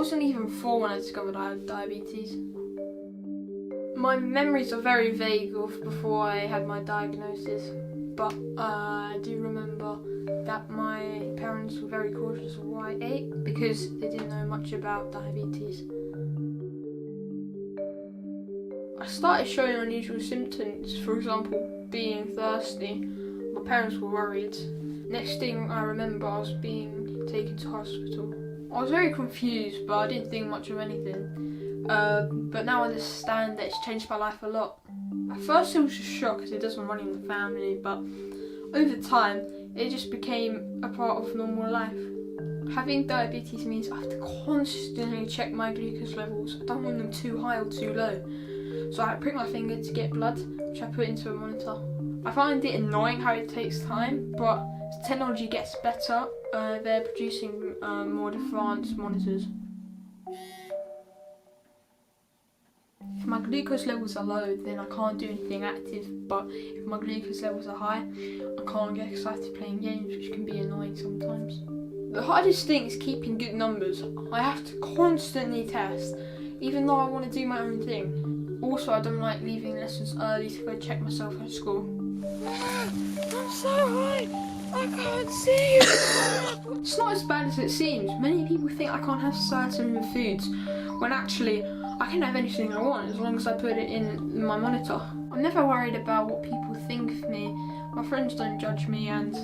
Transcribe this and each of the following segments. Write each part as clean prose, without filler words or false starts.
wasn't even 4 when I discovered I had diabetes. My memories are very vague of before I had my diagnosis, but I do remember that my parents were very cautious of what I ate because they didn't know much about diabetes. I started showing unusual symptoms, for example, being thirsty. My parents were worried. Next thing I remember, I was being taken to hospital. I was very confused, but I didn't think much of anything. But now I understand that it's changed my life a lot. At first it was a shock because it doesn't run in the family, but over time it just became a part of normal life. Having diabetes means I have to constantly check my glucose levels. I don't want them too high or too low. So I prick my finger to get blood, which I put into a monitor. I find it annoying how it takes time, but as technology gets better, they're producing more advanced monitors. If my glucose levels are low, then I can't do anything active, but if my glucose levels are high, I can't get excited playing games, which can be annoying sometimes. The hardest thing is keeping good numbers. I have to constantly test, even though I want to do my own thing. Also, I don't like leaving lessons early to go check myself at school. I'm so high, I can't see you. It's not as bad as it seems. Many people think I can't have certain foods, when actually I can have anything I want as long as I put it in my monitor. I'm never worried about what people think of me. My friends don't judge me, and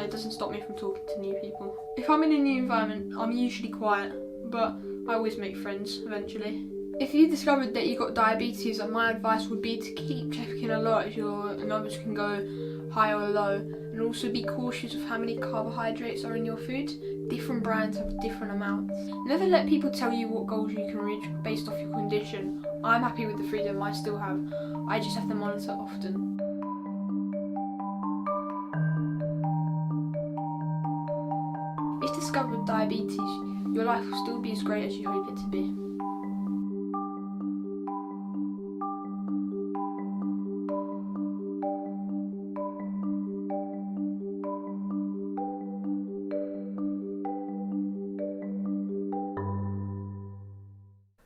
it doesn't stop me from talking to new people. If I'm in a new environment, I'm usually quiet, but I always make friends eventually. If you discovered that you got diabetes, my advice would be to keep checking a lot as your numbers can go high or low, and also be cautious of how many carbohydrates are in your food. Different brands have different amounts. Never let people tell you what goals you can reach based off your condition. I'm happy with the freedom I still have. I just have to monitor often. If you discovered diabetes, your life will still be as great as you hope it to be.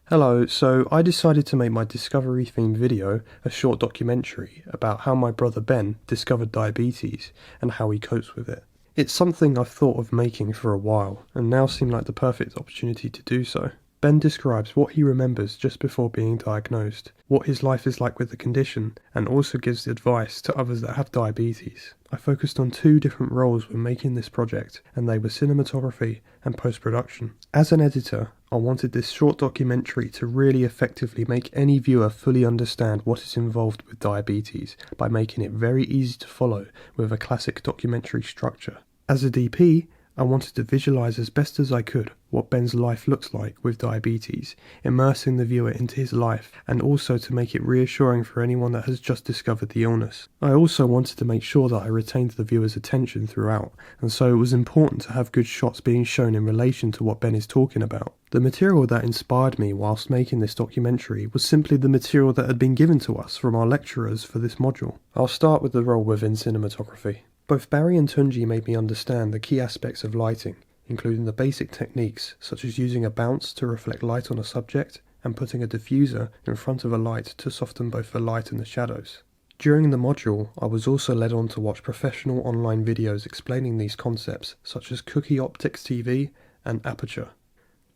Hello, so I decided to make my discovery themed video a short documentary about how my brother Ben discovered diabetes and how he copes with it. It's something I've thought of making for a while and now seemed like the perfect opportunity to do so. Ben describes what he remembers just before being diagnosed, what his life is like with the condition, and also gives advice to others that have diabetes. I focused on 2 different roles when making this project, and they were cinematography and post-production. As an editor, I wanted this short documentary to really effectively make any viewer fully understand what is involved with diabetes by making it very easy to follow with a classic documentary structure. As a DP, I wanted to visualise as best as I could what Ben's life looks like with diabetes, immersing the viewer into his life, and also to make it reassuring for anyone that has just discovered the illness. I also wanted to make sure that I retained the viewer's attention throughout, and so it was important to have good shots being shown in relation to what Ben is talking about. The material that inspired me whilst making this documentary was simply the material that had been given to us from our lecturers for this module. I'll start with the role within cinematography. Both Barry and Tunji made me understand the key aspects of lighting, including the basic techniques such as using a bounce to reflect light on a subject and putting a diffuser in front of a light to soften both the light and the shadows. During the module, I was also led on to watch professional online videos explaining these concepts such as Cookie Optics TV and Aperture.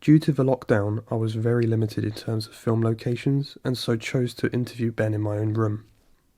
Due to the lockdown, I was very limited in terms of film locations and so chose to interview Ben in my own room.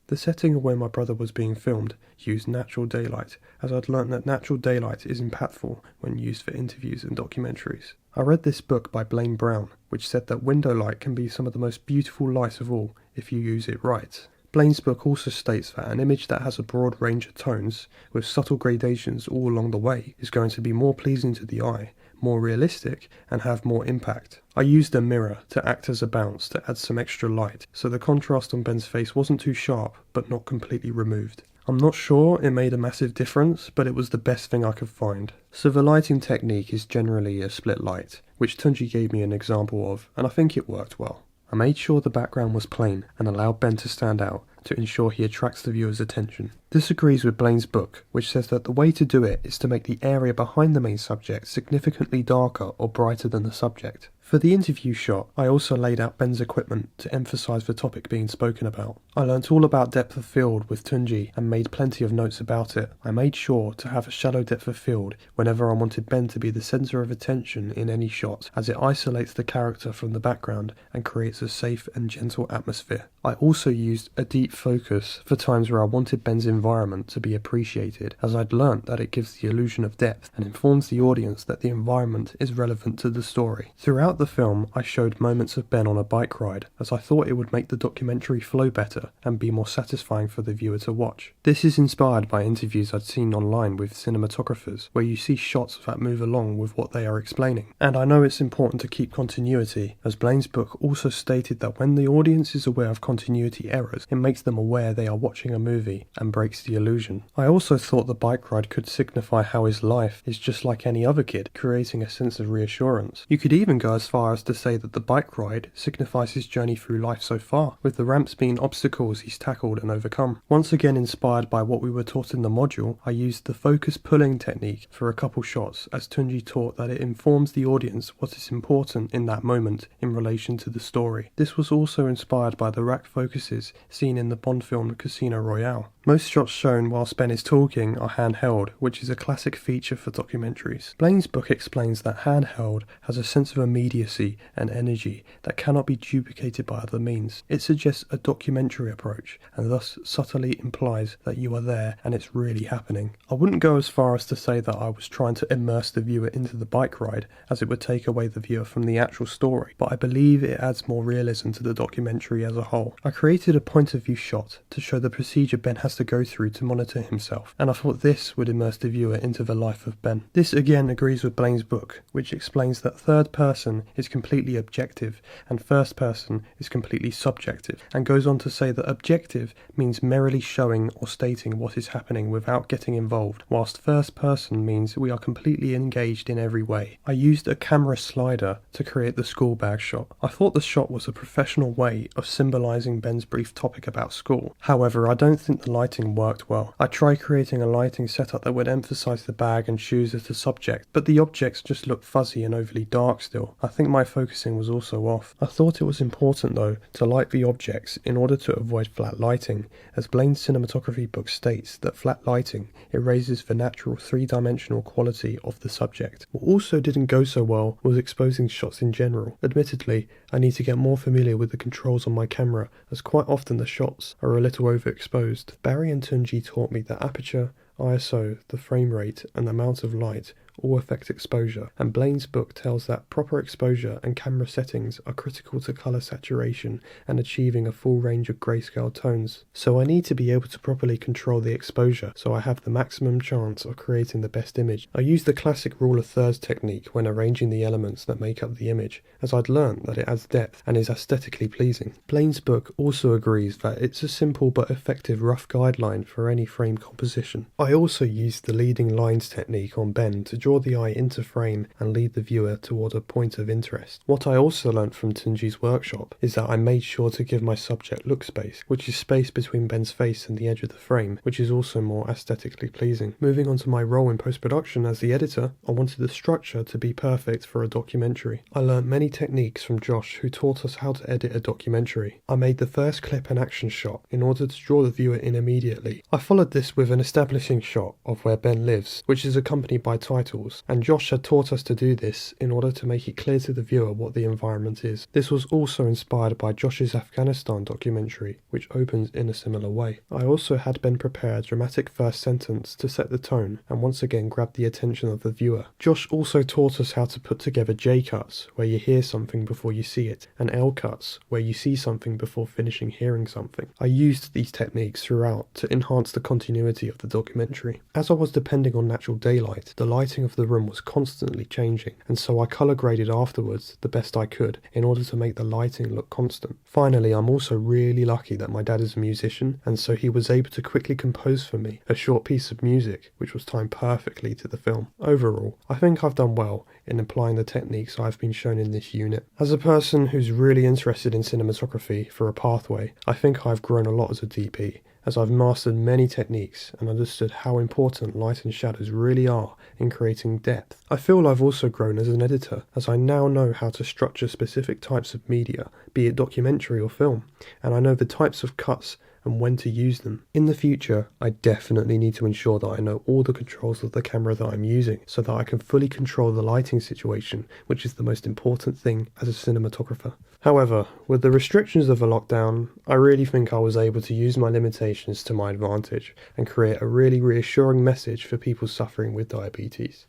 The setting of where my brother was being filmed used natural daylight, as I'd learnt that natural daylight is impactful when used for interviews and documentaries. I read this book by Blaine Brown, which said that window light can be some of the most beautiful light of all if you use it right. Blaine's book also states that an image that has a broad range of tones, with subtle gradations all along the way, is going to be more pleasing to the eye, more realistic, and have more impact. I used a mirror to act as a bounce to add some extra light, so the contrast on Ben's face wasn't too sharp, but not completely removed. I'm not sure it made a massive difference, but it was the best thing I could find. So the lighting technique is generally a split light, which Tunji gave me an example of, and I think it worked well. I made sure the background was plain and allowed Ben to stand out to ensure he attracts the viewer's attention. This agrees with Blaine's book, which says that the way to do it is to make the area behind the main subject significantly darker or brighter than the subject. For the interview shot, I also laid out Ben's equipment to emphasise the topic being spoken about. I learnt all about depth of field with Tunji and made plenty of notes about it. I made sure to have a shallow depth of field whenever I wanted Ben to be the centre of attention in any shot, as it isolates the character from the background and creates a safe and gentle atmosphere. I also used a deep focus for times where I wanted Ben's environment to be appreciated, as I'd learnt that it gives the illusion of depth and informs the audience that the environment is relevant to the story. Throughout the film, I showed moments of Ben on a bike ride, as I thought it would make the documentary flow better and be more satisfying for the viewer to watch. This is inspired by interviews I'd seen online with cinematographers, where you see shots that move along with what they are explaining. And I know it's important to keep continuity, as Blaine's book also stated that when the audience is aware of continuity errors, it makes them aware they are watching a movie and breaks the illusion. I also thought the bike ride could signify how his life is just like any other kid, creating a sense of reassurance. You could even go as far as to say that the bike ride signifies his journey through life so far, with the ramps being obstacles he's tackled and overcome. Once again inspired by what we were taught in the module, I used the focus pulling technique for a couple shots, as Tunji taught that it informs the audience what is important in that moment in relation to the story. This was also inspired by the rack focuses seen in the Bond film Casino Royale. Most shots shown whilst Ben is talking are handheld, which is a classic feature for documentaries. Blaine's book explains that handheld has a sense of immediacy and energy that cannot be duplicated by other means. It suggests a documentary approach, and thus subtly implies that you are there and it's really happening. I wouldn't go as far as to say that I was trying to immerse the viewer into the bike ride, as it would take away the viewer from the actual story, but I believe it adds more realism to the documentary as a whole. I created a point of view shot to show the procedure Ben has to go through to monitor himself, and I thought this would immerse the viewer into the life of Ben. This again agrees with Blaine's book, which explains that third person is completely objective and first person is completely subjective, and goes on to say that objective means merely showing or stating what is happening without getting involved, whilst first person means we are completely engaged in every way. I used a camera slider to create the school bag shot. I thought the shot was a professional way of symbolising Ben's brief topic about school. However, I don't think the lighting worked well. I tried creating a lighting setup that would emphasise the bag and shoes as the subject, but the objects just looked fuzzy and overly dark still. I think my focusing was also off. I thought it was important though to light the objects in order to avoid flat lighting, as Blaine's cinematography book states that flat lighting erases the natural three-dimensional quality of the subject. What also didn't go so well was exposing shots in general. Admittedly, I need to get more familiar with the controls on my camera, as quite often the shots are a little overexposed. Barry and Tunji taught me that aperture, ISO, the frame rate and the amount of light all affect exposure, and Blaine's book tells that proper exposure and camera settings are critical to colour saturation and achieving a full range of grayscale tones. So I need to be able to properly control the exposure so I have the maximum chance of creating the best image. I use the classic rule of thirds technique when arranging the elements that make up the image, as I'd learnt that it adds depth and is aesthetically pleasing. Blaine's book also agrees that it's a simple but effective rough guideline for any frame composition. I also used the leading lines technique on Ben to draw the eye into frame and lead the viewer toward a point of interest. What I also learnt from Tunji's workshop is that I made sure to give my subject look space, which is space between Ben's face and the edge of the frame, which is also more aesthetically pleasing. Moving on to my role in post-production as the editor, I wanted the structure to be perfect for a documentary. I learnt many techniques from Josh, who taught us how to edit a documentary. I made the first clip and action shot in order to draw the viewer in immediately. I followed this with an establishing shot of where Ben lives, which is accompanied by titles, and Josh had taught us to do this in order to make it clear to the viewer what the environment is. This was also inspired by Josh's Afghanistan documentary, which opens in a similar way. I also had Ben prepare a dramatic first sentence to set the tone and once again grab the attention of the viewer. Josh also taught us how to put together J cuts, where you hear something before you see it, and L cuts, where you see something before finishing hearing something. I used these techniques throughout to enhance the continuity of the documentary. As I was depending on natural daylight, the lighting of the room was constantly changing, and so I colour graded afterwards the best I could in order to make the lighting look constant. Finally, I'm also really lucky that my dad is a musician, and so he was able to quickly compose for me a short piece of music which was timed perfectly to the film. Overall, I think I've done well in applying the techniques I've been shown in this unit. As a person who's really interested in cinematography for a pathway, I think I've grown a lot as a DP, as I've mastered many techniques and understood how important light and shadows really are in creating depth. I feel I've also grown as an editor, as I now know how to structure specific types of media, be it documentary or film, and I know the types of cuts and when to use them. In the future, I definitely need to ensure that I know all the controls of the camera that I'm using, so that I can fully control the lighting situation, which is the most important thing as a cinematographer. However, with the restrictions of the lockdown, I really think I was able to use my limitations to my advantage and create a really reassuring message for people suffering with diabetes.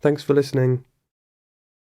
Thanks for listening.